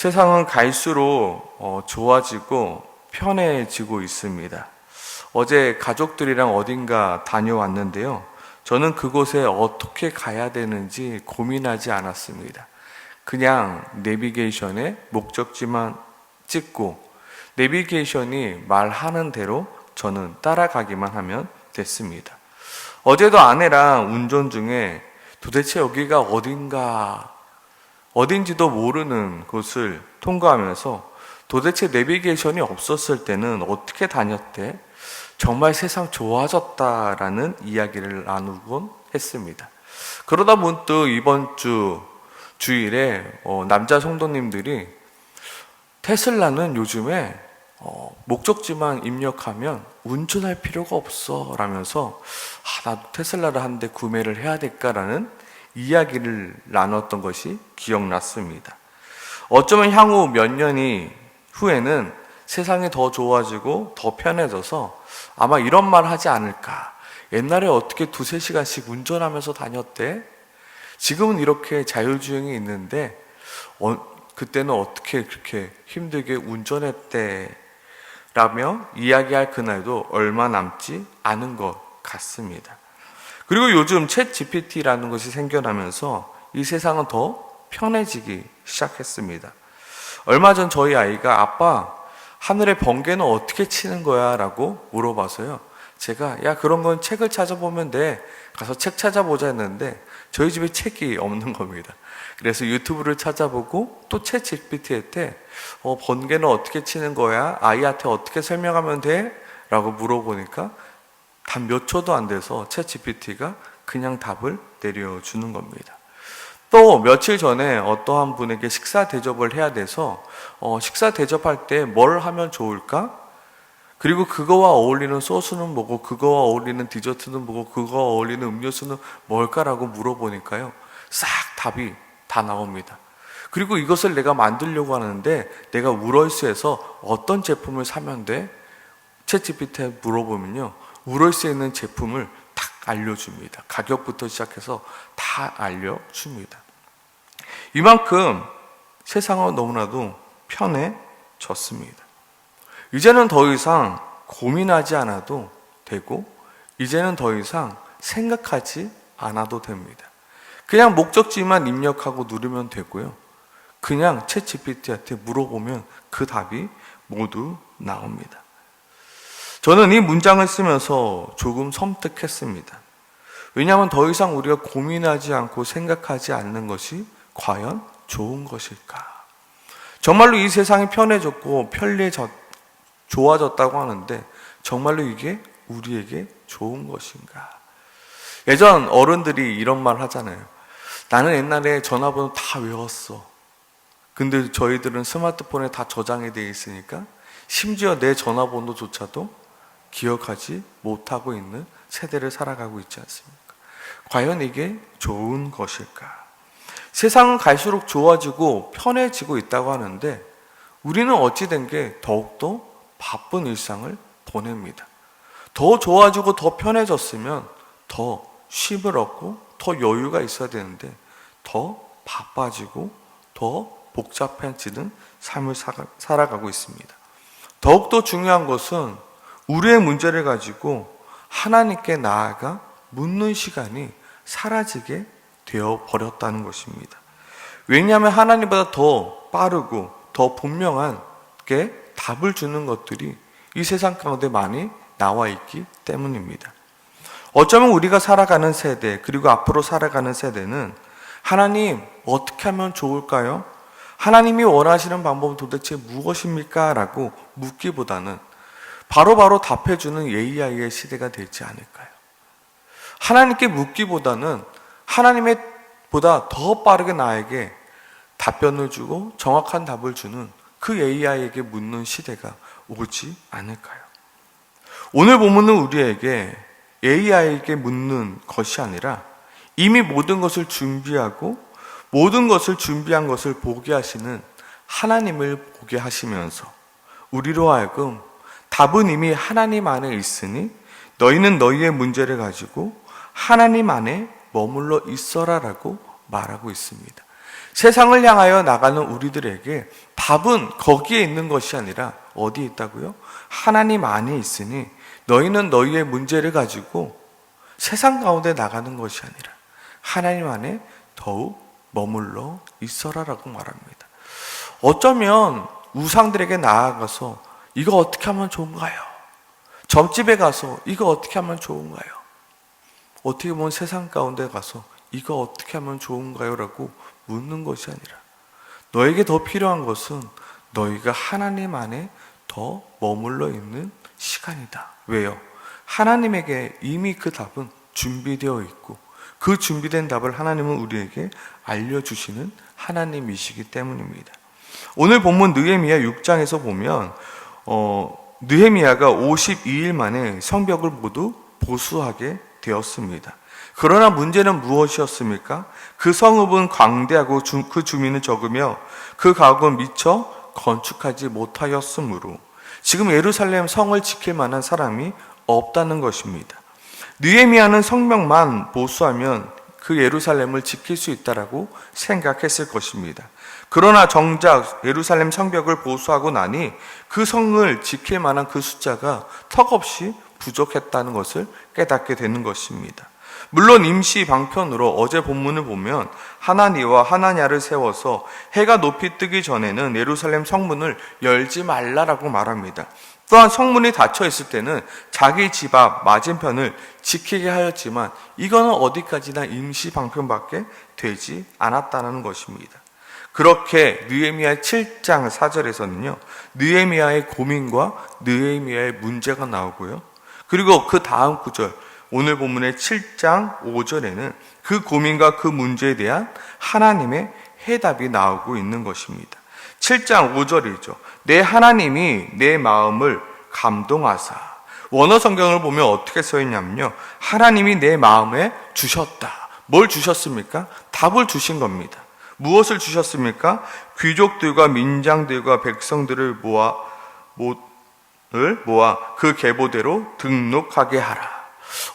세상은 갈수록 좋아지고 편해지고 있습니다. 어제 가족들이랑 어딘가 다녀왔는데요. 저는 그곳에 어떻게 가야 되는지 고민하지 않았습니다. 그냥 내비게이션에 목적지만 찍고 내비게이션이 말하는 대로 저는 따라가기만 하면 됐습니다. 어제도 아내랑 운전 중에 도대체 여기가 어딘지도 모르는 곳을 통과하면서 도대체 내비게이션이 없었을 때는 어떻게 다녔대? 정말 세상 좋아졌다라는 이야기를 나누곤 했습니다. 그러다 문득 이번 주일에 남자 성도님들이 테슬라는 요즘에 목적지만 입력하면 운전할 필요가 없어 라면서 나도 테슬라를 한 대 구매를 해야 될까라는 이야기를 나눴던 것이 기억났습니다. 어쩌면 향후 몇 년이 후에는 세상이 더 좋아지고 더 편해져서 아마 이런 말 하지 않을까. 옛날에 어떻게 2-3시간씩 운전하면서 다녔대? 지금은 이렇게 자율주행이 있는데 그때는 어떻게 그렇게 힘들게 운전했대? 라며 이야기할 그날도 얼마 남지 않은 것 같습니다. 그리고 요즘 챗 GPT라는 것이 생겨나면서 이 세상은 더 편해지기 시작했습니다. 얼마 전 저희 아이가 아빠, 하늘의 번개는 어떻게 치는 거야? 라고 물어봐서요. 제가 야 그런 건 책을 찾아보면 돼. 가서 책 찾아보자 했는데 저희 집에 책이 없는 겁니다. 그래서 유튜브를 찾아보고 또 챗 GPT한테 번개는 어떻게 치는 거야? 아이한테 어떻게 설명하면 돼? 라고 물어보니까 단 몇 초도 안 돼서 챗 GPT가 그냥 답을 내려주는 겁니다. 또 며칠 전에 어떠한 분에게 식사 대접을 해야 돼서 식사 대접할 때 뭘 하면 좋을까? 그리고 그거와 어울리는 소스는 뭐고 그거와 어울리는 디저트는 뭐고 그거와 어울리는 음료수는 뭘까라고 물어보니까요. 싹 답이 다 나옵니다. 그리고 이것을 내가 만들려고 하는데 내가 우럴스에서 어떤 제품을 사면 돼? 챗 GPT에 물어보면요. 우럴스에 있는 제품을 딱 알려줍니다. 가격부터 시작해서 다 알려줍니다. 이만큼 세상은 너무나도 편해졌습니다. 이제는 더 이상 고민하지 않아도 되고 이제는 더 이상 생각하지 않아도 됩니다. 그냥 목적지만 입력하고 누르면 되고요. 그냥 챗 GPT한테 물어보면 그 답이 모두 나옵니다. 저는 이 문장을 쓰면서 조금 섬뜩했습니다. 왜냐하면 더 이상 우리가 고민하지 않고 생각하지 않는 것이 과연 좋은 것일까? 정말로 이 세상이 편해졌고 좋아졌다고 하는데 정말로 이게 우리에게 좋은 것인가? 예전 어른들이 이런 말 하잖아요. 나는 옛날에 전화번호 다 외웠어. 근데 저희들은 스마트폰에 다 저장이 되어 있으니까 심지어 내 전화번호조차도 기억하지 못하고 있는 세대를 살아가고 있지 않습니까? 과연 이게 좋은 것일까? 세상은 갈수록 좋아지고 편해지고 있다고 하는데 우리는 어찌된 게 더욱더 바쁜 일상을 보냅니다. 더 좋아지고 더 편해졌으면 더 쉼을 얻고 더 여유가 있어야 되는데 더 바빠지고 더 복잡해지는 삶을 살아가고 있습니다. 더욱더 중요한 것은 우리의 문제를 가지고 하나님께 나아가 묻는 시간이 사라지게 되어버렸다는 것입니다. 왜냐하면 하나님보다 더 빠르고 더 분명하게 답을 주는 것들이 이 세상 가운데 많이 나와 있기 때문입니다. 어쩌면 우리가 살아가는 세대 그리고 앞으로 살아가는 세대는 하나님 어떻게 하면 좋을까요? 하나님이 원하시는 방법은 도대체 무엇입니까? 라고 묻기보다는 바로바로 답해주는 AI의 시대가 되지 않을까요? 하나님께 묻기보다는 하나님보다 더 빠르게 나에게 답변을 주고 정확한 답을 주는 그 AI에게 묻는 시대가 오지 않을까요? 오늘 본문은 우리에게 AI에게 묻는 것이 아니라 이미 모든 것을 준비하고 모든 것을 준비한 것을 보게 하시는 하나님을 보게 하시면서 우리로 하여금 답은 이미 하나님 안에 있으니 너희는 너희의 문제를 가지고 하나님 안에 머물러 있어라라고 말하고 있습니다. 세상을 향하여 나가는 우리들에게 답은 거기에 있는 것이 아니라 어디에 있다고요? 하나님 안에 있으니 너희는 너희의 문제를 가지고 세상 가운데 나가는 것이 아니라 하나님 안에 더욱 머물러 있어라라고 말합니다. 어쩌면 우상들에게 나아가서 이거 어떻게 하면 좋은가요? 점집에 가서 이거 어떻게 하면 좋은가요? 어떻게 보면 세상 가운데 가서 이거 어떻게 하면 좋은가요? 라고 묻는 것이 아니라 너에게 더 필요한 것은 너희가 하나님 안에 더 머물러 있는 시간이다. 왜요? 하나님에게 이미 그 답은 준비되어 있고 그 준비된 답을 하나님은 우리에게 알려주시는 하나님이시기 때문입니다. 오늘 본문 느헤미야 6장에서 보면 느헤미야가 52일 만에 성벽을 모두 보수하게 되었습니다. 그러나 문제는 무엇이었습니까? 그 성읍은 광대하고 그 주민은 적으며 그 가옥은 미처 건축하지 못하였으므로 지금 예루살렘 성을 지킬 만한 사람이 없다는 것입니다. 느헤미야는 성벽만 보수하면 그 예루살렘을 지킬 수 있다라고 생각했을 것입니다. 그러나 정작 예루살렘 성벽을 보수하고 나니 그 성을 지킬 만한 그 숫자가 턱없이 부족했다는 것을 깨닫게 되는 것입니다. 물론 임시 방편으로 어제 본문을 보면 하나니와 하나냐를 세워서 해가 높이 뜨기 전에는 예루살렘 성문을 열지 말라라고 말합니다. 또한 성문이 닫혀 있을 때는 자기 집 앞 맞은편을 지키게 하였지만 이거는 어디까지나 임시 방편밖에 되지 않았다는 것입니다. 그렇게 느헤미야 7장 4절에서는요 느헤미야의 고민과 느헤미야의 문제가 나오고요, 그리고 그 다음 구절 오늘 본문의 7장 5절에는 그 고민과 그 문제에 대한 하나님의 해답이 나오고 있는 것입니다. 7장 5절이죠. 내 하나님이 내 마음을 감동하사. 원어 성경을 보면 어떻게 써 있냐면요, 하나님이 내 마음에 주셨다. 뭘 주셨습니까? 답을 주신 겁니다. 무엇을 주셨습니까? 귀족들과 민장들과 백성들을 모아 그 계보대로 등록하게 하라.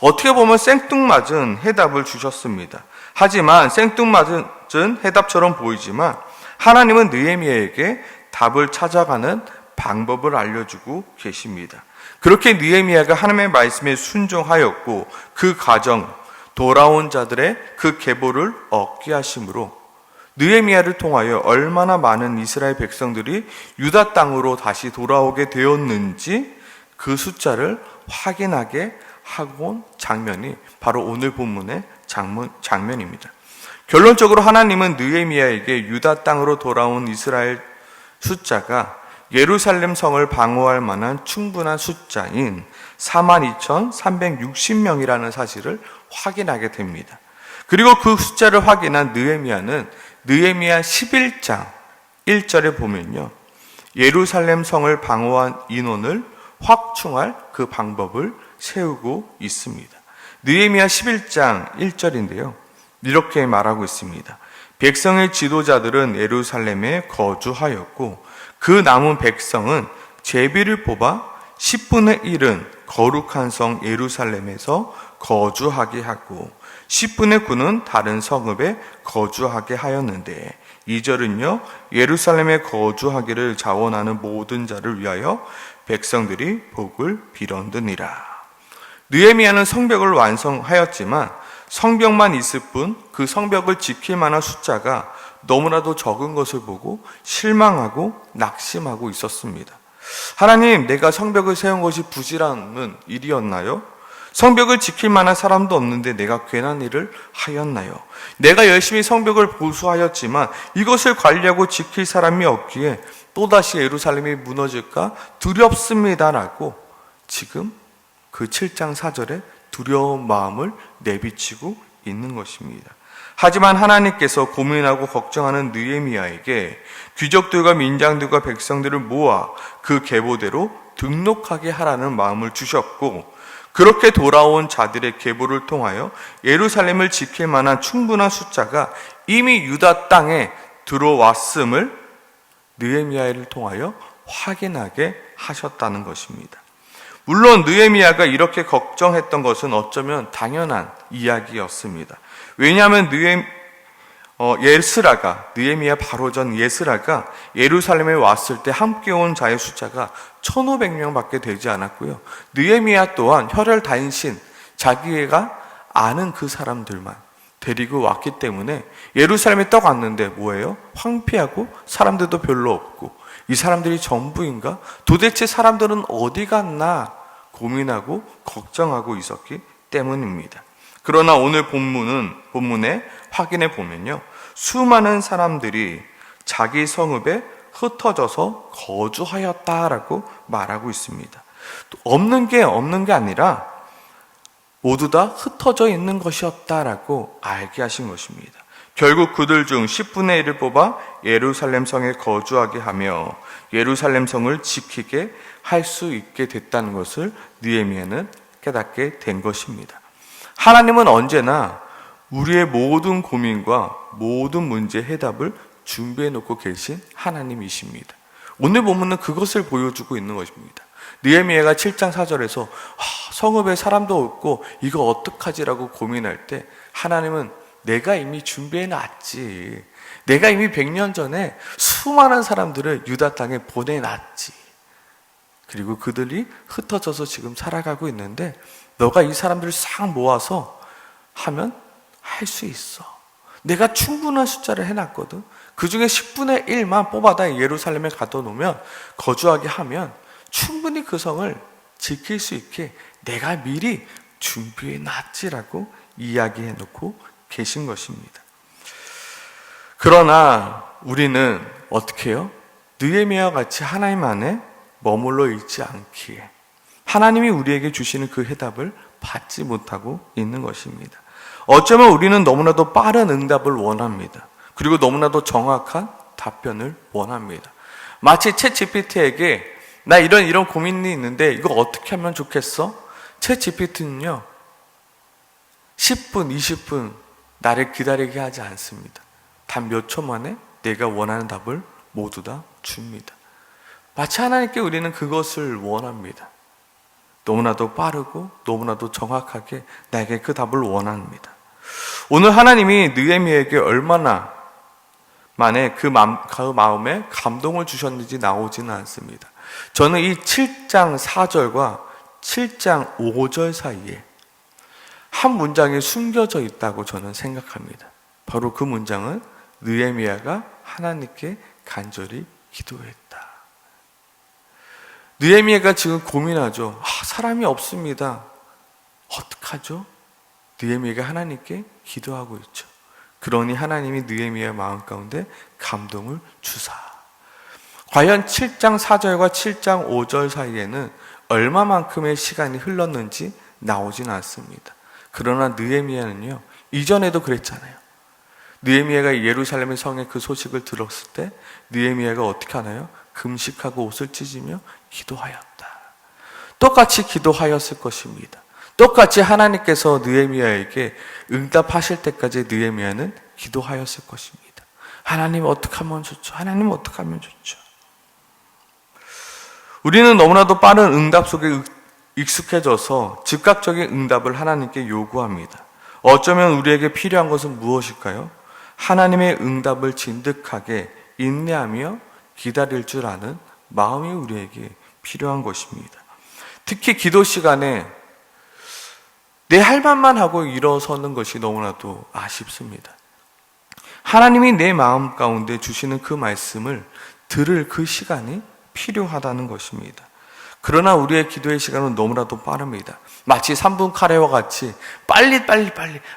어떻게 보면 생뚱맞은 해답을 주셨습니다. 하지만 생뚱맞은 해답처럼 보이지만 하나님은 느헤미야에게 답을 찾아가는 방법을 알려주고 계십니다. 그렇게 느헤미야가 하나님의 말씀에 순종하였고 그 과정, 돌아온 자들의 그 계보를 얻게 하심으로 느헤미야를 통하여 얼마나 많은 이스라엘 백성들이 유다 땅으로 다시 돌아오게 되었는지 그 숫자를 확인하게 하고 온 장면이 바로 오늘 본문의 장면입니다. 결론적으로 하나님은 느헤미야에게 유다 땅으로 돌아온 이스라엘 숫자가 예루살렘 성을 방어할 만한 충분한 숫자인 42,360명이라는 사실을 확인하게 됩니다. 그리고 그 숫자를 확인한 느헤미야는 느헤미야 11장 1절에 보면요, 예루살렘 성을 방어한 인원을 확충할 그 방법을 세우고 있습니다. 느헤미야 11장 1절인데요. 이렇게 말하고 있습니다. 백성의 지도자들은 예루살렘에 거주하였고 그 남은 백성은 제비를 뽑아 10분의 1은 거룩한 성 예루살렘에서 거주하게 하고 10분의 9는 다른 성읍에 거주하게 하였는데 2절은요, 예루살렘에 거주하기를 자원하는 모든 자를 위하여 백성들이 복을 빌었느니라. 느헤미야는 성벽을 완성하였지만 성벽만 있을 뿐 그 성벽을 지킬 만한 숫자가 너무나도 적은 것을 보고 실망하고 낙심하고 있었습니다. 하나님, 내가 성벽을 세운 것이 부질없는 일이었나요? 성벽을 지킬 만한 사람도 없는데 내가 괜한 일을 하였나요? 내가 열심히 성벽을 보수하였지만 이것을 관리하고 지킬 사람이 없기에 또다시 예루살렘이 무너질까 두렵습니다라고 지금 그 7장 4절에 두려운 마음을 내비치고 있는 것입니다. 하지만 하나님께서 고민하고 걱정하는 느헤미야에게 귀족들과 민장들과 백성들을 모아 그 계보대로 등록하게 하라는 마음을 주셨고, 그렇게 돌아온 자들의 계보를 통하여 예루살렘을 지킬 만한 충분한 숫자가 이미 유다 땅에 들어왔음을 느헤미야를 통하여 확인하게 하셨다는 것입니다. 물론 느헤미야가 이렇게 걱정했던 것은 어쩌면 당연한 이야기였습니다. 왜냐하면 예스라가, 느헤미야 바로 전 예스라가 예루살렘에 왔을 때 함께 온 자의 숫자가 1,500명밖에 되지 않았고요. 느헤미야 또한 혈혈 단신, 자기가 아는 그 사람들만 데리고 왔기 때문에 예루살렘에 딱 왔는데 뭐예요? 황폐하고 사람들도 별로 없고 이 사람들이 전부인가? 도대체 사람들은 어디 갔나? 고민하고 걱정하고 있었기 때문입니다. 그러나 오늘 본문에 확인해 보면요. 수많은 사람들이 자기 성읍에 흩어져서 거주하였다라고 말하고 있습니다. 없는 게 아니라 모두 다 흩어져 있는 것이었다라고 알게 하신 것입니다. 결국 그들 중 10분의 1을 뽑아 예루살렘 성에 거주하게 하며 예루살렘 성을 지키게 할 수 있게 됐다는 것을 느헤미야는 깨닫게 된 것입니다. 하나님은 언제나 우리의 모든 고민과 모든 문제의 해답을 준비해 놓고 계신 하나님이십니다. 오늘 본문은 그것을 보여주고 있는 것입니다. 느헤미야가 7장 4절에서 성읍에 사람도 없고 이거 어떡하지라고 고민할 때 하나님은 내가 이미 준비해 놨지. 내가 이미 100년 전에 수많은 사람들을 유다 땅에 보내놨지. 그리고 그들이 흩어져서 지금 살아가고 있는데 너가 이 사람들을 싹 모아서 하면 할 수 있어. 내가 충분한 숫자를 해놨거든. 그 중에 10분의 1만 뽑아다 예루살렘에 가둬놓으면 거주하게 하면 충분히 그 성을 지킬 수 있게 내가 미리 준비해 놨지라고 이야기해 놓고 계신 것입니다. 그러나 우리는 어떻게 해요? 느헤미야와 같이 하나님 안에 머물러 있지 않기에 하나님이 우리에게 주시는 그 해답을 받지 못하고 있는 것입니다. 어쩌면 우리는 너무나도 빠른 응답을 원합니다. 그리고 너무나도 정확한 답변을 원합니다. 마치 챗GPT에게 나 이런 고민이 있는데 이거 어떻게 하면 좋겠어? 챗GPT는요 10분, 20분 나를 기다리게 하지 않습니다. 단 몇 초 만에 내가 원하는 답을 모두 다 줍니다. 마치 하나님께 우리는 그것을 원합니다. 너무나도 빠르고 너무나도 정확하게 나에게 그 답을 원합니다. 오늘 하나님이 느헤미야에게 얼마나 만에 그 마음에 감동을 주셨는지 나오지는 않습니다. 저는 이 7장 4절과 7장 5절 사이에 한 문장이 숨겨져 있다고 저는 생각합니다. 바로 그 문장은 느헤미야가 하나님께 간절히 기도했다. 느헤미야가 지금 고민하죠. 사람이 없습니다. 어떡하죠? 느헤미야가 하나님께 기도하고 있죠. 그러니 하나님이 느헤미야 마음 가운데 감동을 주사. 과연 7장 4절과 7장 5절 사이에는 얼마만큼의 시간이 흘렀는지 나오진 않습니다. 그러나 느헤미야는요, 이전에도 그랬잖아요. 느헤미야가 예루살렘의 성에 그 소식을 들었을 때 느헤미야가 어떻게 하나요? 금식하고 옷을 찢으며 기도하였다. 똑같이 기도하였을 것입니다. 똑같이 하나님께서 느헤미야에게 응답하실 때까지 느헤미야는 기도하였을 것입니다. 하나님 어떻게 하면 좋죠? 하나님 어떻게 하면 좋죠? 우리는 너무나도 빠른 응답 속에 익숙해져서 즉각적인 응답을 하나님께 요구합니다. 어쩌면 우리에게 필요한 것은 무엇일까요? 하나님의 응답을 진득하게 인내하며 기다릴 줄 아는 마음이 우리에게 필요한 것입니다. 특히 기도 시간에 내 할 말만 하고 일어서는 것이 너무나도 아쉽습니다. 하나님이 내 마음 가운데 주시는 그 말씀을 들을 그 시간이 필요하다는 것입니다. 그러나 우리의 기도의 시간은 너무나도 빠릅니다. 마치 3분 카레와 같이 빨리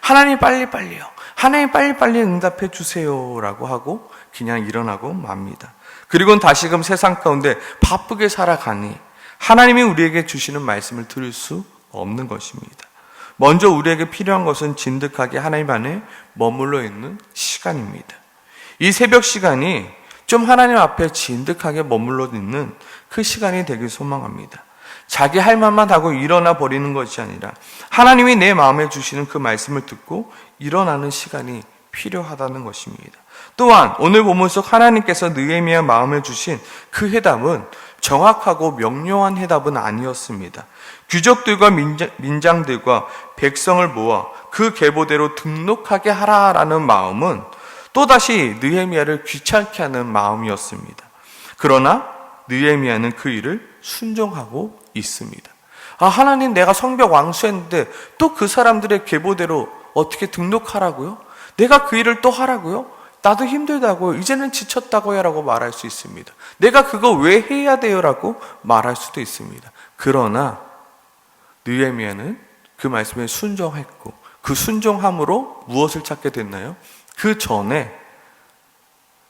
하나님 빨리요. 하나님 빨리 응답해 주세요 라고 하고 그냥 일어나고 맙니다. 그리고는 다시금 세상 가운데 바쁘게 살아가니 하나님이 우리에게 주시는 말씀을 들을 수 없는 것입니다. 먼저 우리에게 필요한 것은 진득하게 하나님 안에 머물러 있는 시간입니다. 이 새벽 시간이 좀 하나님 앞에 진득하게 머물러 있는 그 시간이 되길 소망합니다. 자기 할 말만 하고 일어나 버리는 것이 아니라 하나님이 내 마음에 주시는 그 말씀을 듣고 일어나는 시간이 필요하다는 것입니다. 또한 오늘 본문 속 하나님께서 느헤미야 마음에 주신 그 해답은 정확하고 명료한 해답은 아니었습니다. 귀족들과 민장들과 백성을 모아 그 계보대로 등록하게 하라라는 마음은 또다시 느헤미야를 귀찮게 하는 마음이었습니다. 그러나 느헤미야는 그 일을 순종하고 있습니다. 하나님, 내가 성벽 완수했는데 또 그 사람들의 계보대로 어떻게 등록하라고요? 내가 그 일을 또 하라고요? 나도 힘들다고요. 이제는 지쳤다고요 라고 말할 수 있습니다. 내가 그거 왜 해야 돼요? 라고 말할 수도 있습니다. 그러나 느헤미야는 그 말씀에 순종했고, 그 순종함으로 무엇을 찾게 됐나요? 그 전에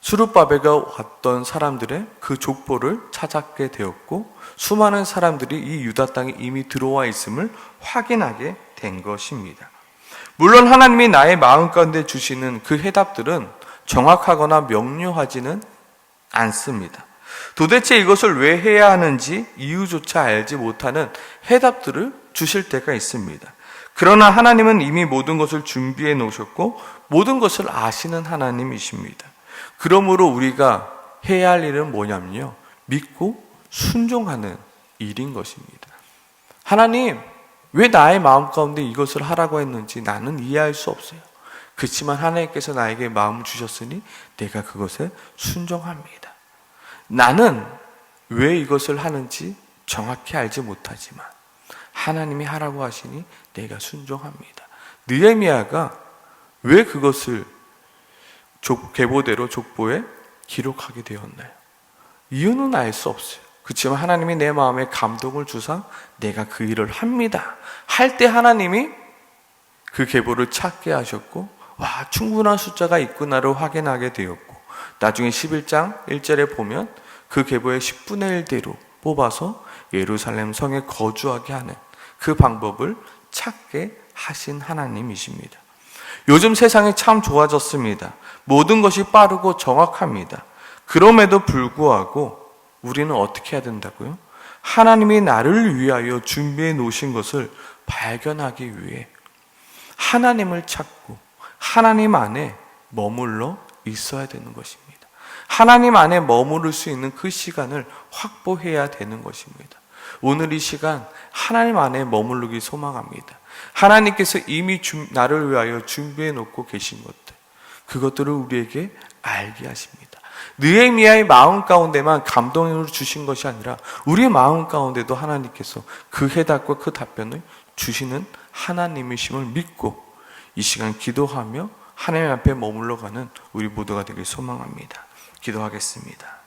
스룹바벨과 왔던 사람들의 그 족보를 찾게 되었고, 수많은 사람들이 이 유다 땅에 이미 들어와 있음을 확인하게 된 것입니다. 물론 하나님이 나의 마음 가운데 주시는 그 해답들은 정확하거나 명료하지는 않습니다. 도대체 이것을 왜 해야 하는지 이유조차 알지 못하는 해답들을 주실 때가 있습니다. 그러나 하나님은 이미 모든 것을 준비해 놓으셨고 모든 것을 아시는 하나님이십니다. 그러므로 우리가 해야 할 일은 뭐냐면요, 믿고 순종하는 일인 것입니다. 하나님, 왜 나의 마음 가운데 이것을 하라고 했는지 나는 이해할 수 없어요. 그렇지만 하나님께서 나에게 마음을 주셨으니 내가 그것에 순종합니다. 나는 왜 이것을 하는지 정확히 알지 못하지만 하나님이 하라고 하시니 내가 순종합니다. 느헤미야가 왜 그것을 계보대로 족보에 기록하게 되었나요? 이유는 알 수 없어요. 그렇지만 하나님이 내 마음에 감동을 주사 내가 그 일을 합니다 할 때 하나님이 그 계보를 찾게 하셨고, 와, 충분한 숫자가 있구나를 확인하게 되었고, 나중에 11장 1절에 보면 그 계보의 10분의 1대로 뽑아서 예루살렘 성에 거주하게 하는 그 방법을 찾게 하신 하나님이십니다. 요즘 세상이 참 좋아졌습니다. 모든 것이 빠르고 정확합니다. 그럼에도 불구하고 우리는 어떻게 해야 된다고요? 하나님이 나를 위하여 준비해 놓으신 것을 발견하기 위해 하나님을 찾고 하나님 안에 머물러 있어야 되는 것입니다. 하나님 안에 머무를 수 있는 그 시간을 확보해야 되는 것입니다. 오늘 이 시간 하나님 안에 머무르기 소망합니다. 하나님께서 이미 나를 위하여 준비해 놓고 계신 것들, 그것들을 우리에게 알게 하십니다. 느헤미야의 마음 가운데만 감동으로 주신 것이 아니라 우리의 마음 가운데도 하나님께서 그 해답과 그 답변을 주시는 하나님이심을 믿고 이 시간 기도하며 하나님 앞에 머물러 가는 우리 모두가 되길 소망합니다. 기도하겠습니다.